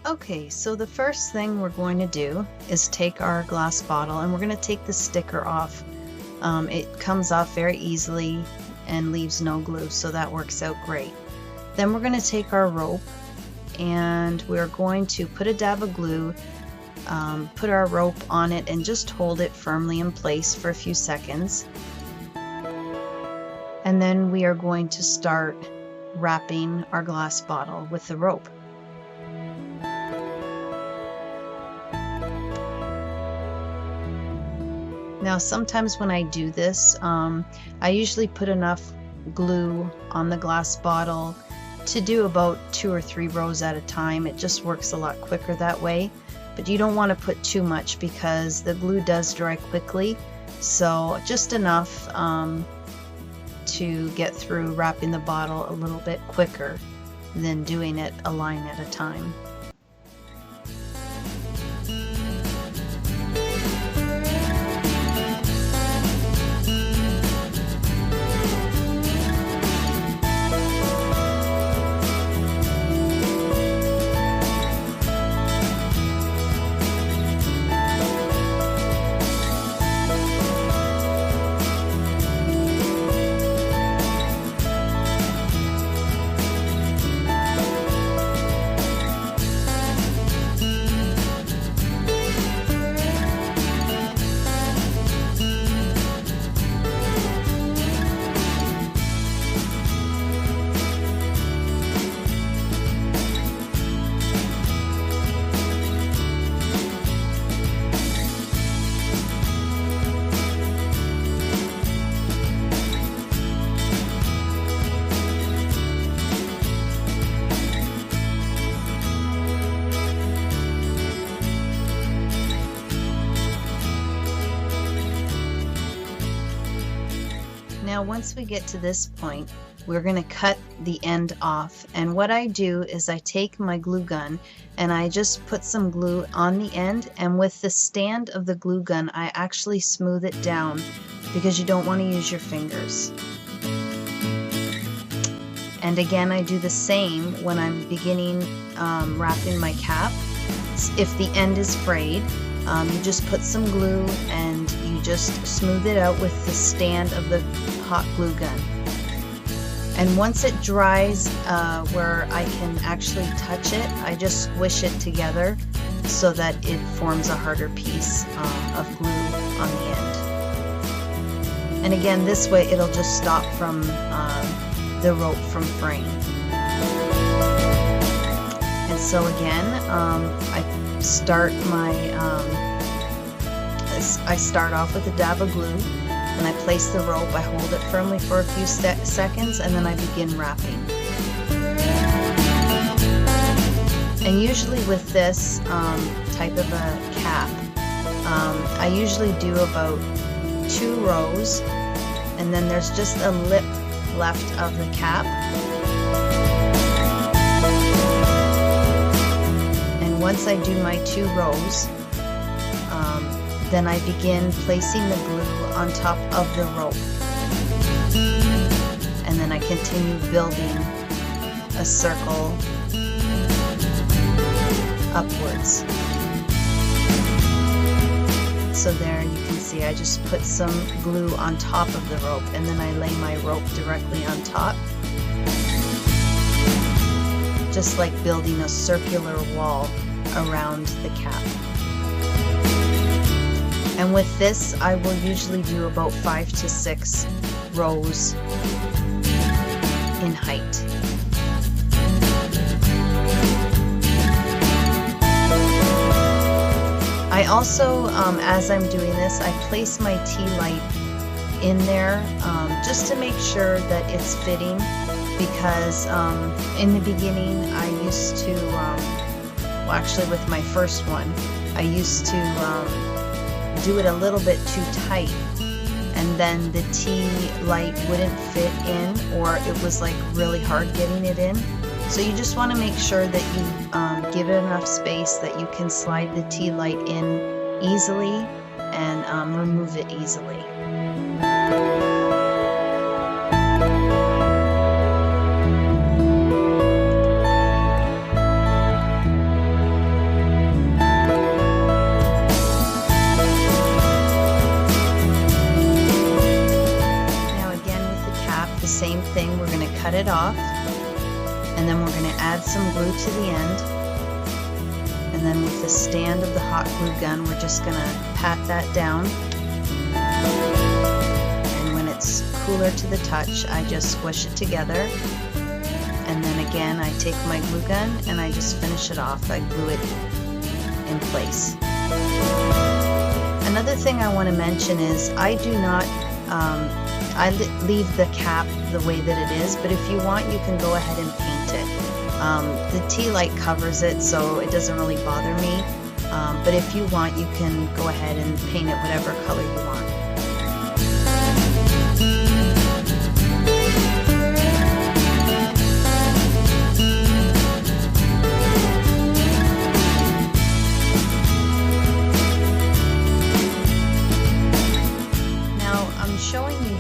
Okay, so the first thing we're going to do is take our glass bottle and we're going to take the sticker off. It comes off very easily and leaves no glue, so that works out great. Then we're going to take our rope and we're going to put a dab of glue, put our rope on it and just hold it firmly in place for a few seconds. And then we are going to start wrapping our glass bottle with the rope. Now sometimes when I do this, I usually put enough glue on the glass bottle to do about 2 or 3 rows at a time. It just works a lot quicker that way, but you don't want to put too much because the glue does dry quickly, so just enough to get through wrapping the bottle a little bit quicker than doing it a line at a time. Now once we get to this point, we're going to cut the end off, and what I do is I take my glue gun and I just put some glue on the end, and with the stand of the glue gun I actually smooth it down because you don't want to use your fingers. And again, I do the same when I'm beginning wrapping my cap. If the end is frayed, you just put some glue and you just smooth it out with the stand of the hot glue gun. And once it dries where I can actually touch it, I just squish it together so that it forms a harder piece of glue on the end. And again, this way it'll just stop from the rope from fraying. And so again, I start off with a dab of glue, and I place the rope, I hold it firmly for a few seconds, and then I begin wrapping. And usually with this type of a cap, I usually do about 2 rows, and then there's just a lip left of the cap. And once I do my 2 rows, then I begin placing the glue on top of the rope, and then I continue building a circle upwards. So there you can see I just put some glue on top of the rope, and then I lay my rope directly on top, just like building a circular wall around the cap. And with this, I will usually do about 5 to 6 rows in height. I also, as I'm doing this, I place my tea light in there just to make sure that it's fitting, because in the beginning I used to, well actually with my first one, I used to do it a little bit too tight, and then the tea light wouldn't fit in, or it was like really hard getting it in. So you just want to make sure that you give it enough space that you can slide the tea light in easily and remove it easily. And then we're going to add some glue to the end. And then with the stand of the hot glue gun, we're just going to pat that down. And when it's cooler to the touch, I just squish it together. And then again, I take my glue gun and I just finish it off. I glue it in place. Another thing I want to mention is I do not, I leave the cap the way that it is, but if you want, you can go ahead and paint it. The tea light covers it, so it doesn't really bother me, but if you want, you can go ahead and paint it whatever color you want.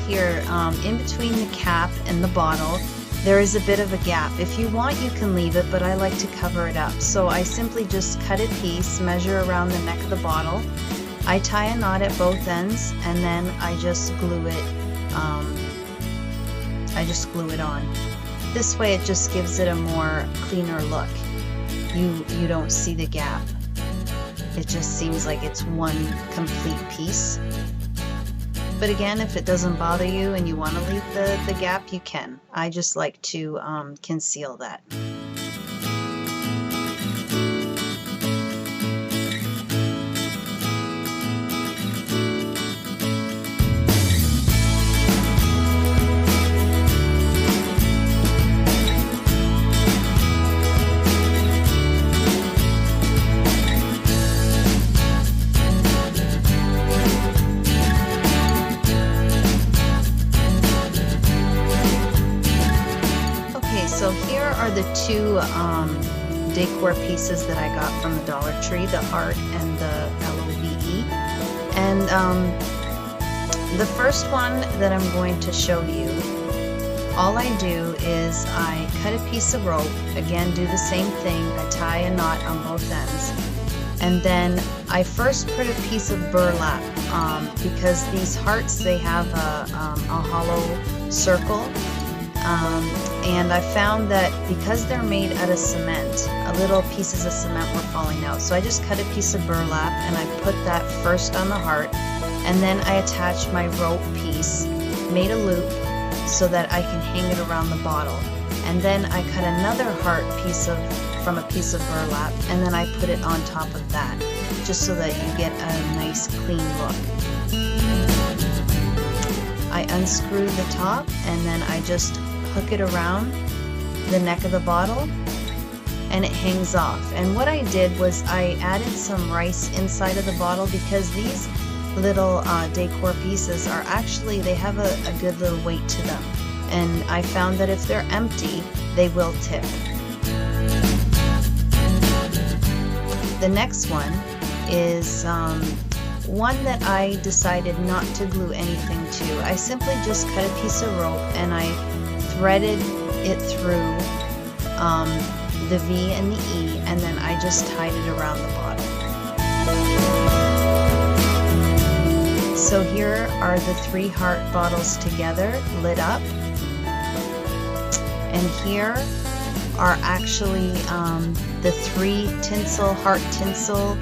Here, in between the cap and the bottle, there is a bit of a gap. If you want, you can leave it, but I like to cover it up. So I simply just cut a piece, measure around the neck of the bottle. I tie a knot at both ends, and then I just glue it. On. This way, it just gives it a more cleaner look. You don't see the gap. It just seems like it's one complete piece. But again, if it doesn't bother you and you want to leave the gap, you can. I just like to conceal that. So here are the two decor pieces that I got from the Dollar Tree, the heart and the LOVE. And the first one that I'm going to show you, all I do is I cut a piece of rope, again do the same thing, I tie a knot on both ends, and then I first put a piece of burlap because these hearts, they have a hollow circle. And I found that because they're made out of cement, little pieces of cement were falling out. So I just cut a piece of burlap and I put that first on the heart, and then I attached my rope piece, made a loop so that I can hang it around the bottle. And then I cut another heart from a piece of burlap, and then I put it on top of that, just so that you get a nice clean look. I unscrew the top and then I just hook it around the neck of the bottle and it hangs off. And what I did was I added some rice inside of the bottle because these little decor pieces are actually, they have a good little weight to them. And I found that if they're empty, they will tip. The next one is one that I decided not to glue anything to. I simply just cut a piece of rope and I threaded it through the V and the E, and then I just tied it around the bottle. So here are the 3 heart bottles together, lit up. And here are actually the 3 heart tinsel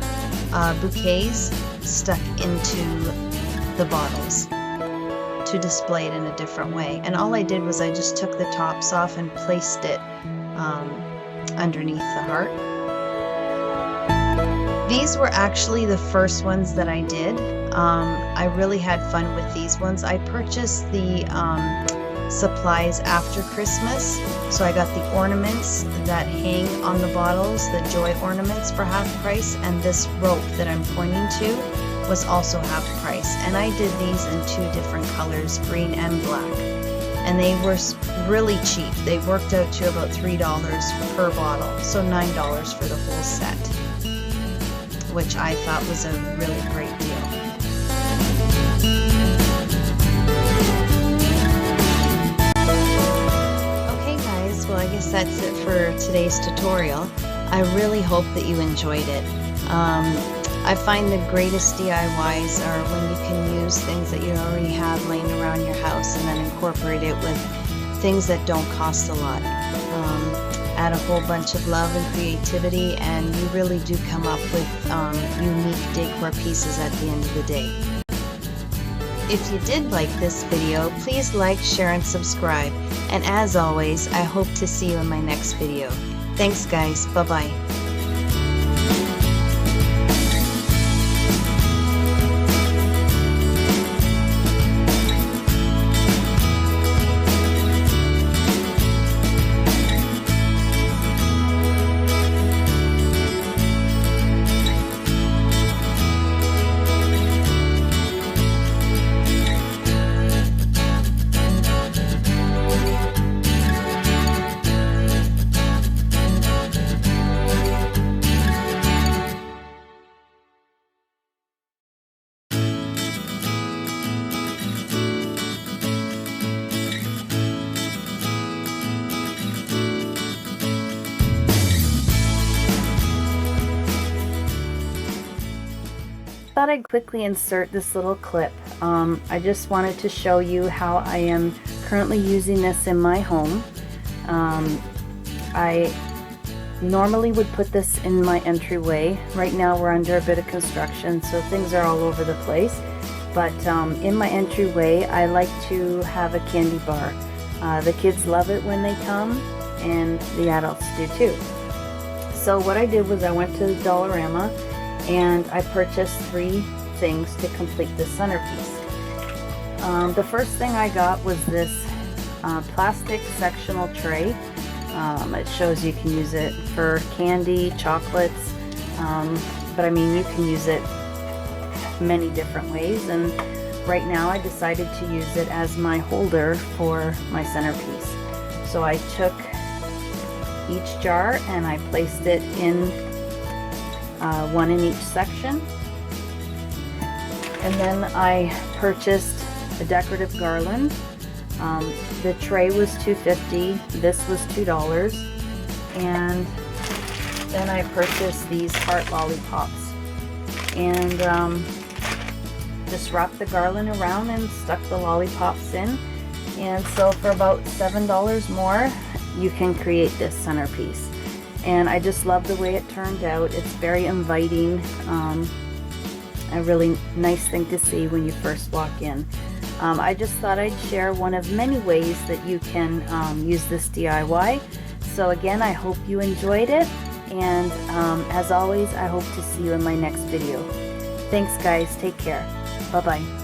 bouquets stuck into the bottles to display it in a different way. And all I did was I just took the tops off and placed it underneath the heart. These were actually the first ones that I did. I really had fun with these ones. I purchased the supplies after Christmas, so I got the ornaments that hang on the bottles, the joy ornaments, for half price, and this rope that I'm pointing to was also half price. And I did these in 2 different colors, green and black, and they were really cheap. They worked out to about $3 per bottle, so $9 for the whole set, which I thought was a really great deal. Well, I guess that's it for today's tutorial. I really hope that you enjoyed it. I find the greatest DIYs are when you can use things that you already have laying around your house and then incorporate it with things that don't cost a lot. add a whole bunch of love and creativity, and you really do come up with unique decor pieces at the end of the day. If you did like this video, please like, share, and subscribe. And as always, I hope to see you in my next video. Thanks guys, bye-bye. Thought I'd quickly insert this little clip. I just wanted to show you how I am currently using this in my home. I normally would put this in my entryway. Right now we're under a bit of construction, so things are all over the place. But in my entryway, I like to have a candy bar. The kids love it when they come, and the adults do too. So what I did was I went to Dollarama and I purchased 3 things to complete the centerpiece. The first thing I got was this plastic sectional tray. It shows you can use it for candy, chocolates, but I mean you can use it many different ways, and right now I decided to use it as my holder for my centerpiece. So I took each jar and I placed it in one in each section, and then I purchased a decorative garland. The tray was $2.50, this was $2, and then I purchased these heart lollipops, and just wrapped the garland around and stuck the lollipops in, and so for about $7 more you can create this centerpiece. And I just love the way it turned out. It's very inviting, a really nice thing to see when you first walk in. I just thought I'd share one of many ways that you can use this DIY. So again, I hope you enjoyed it, and as always, I hope to see you in my next video. Thanks guys, take care. Bye-bye.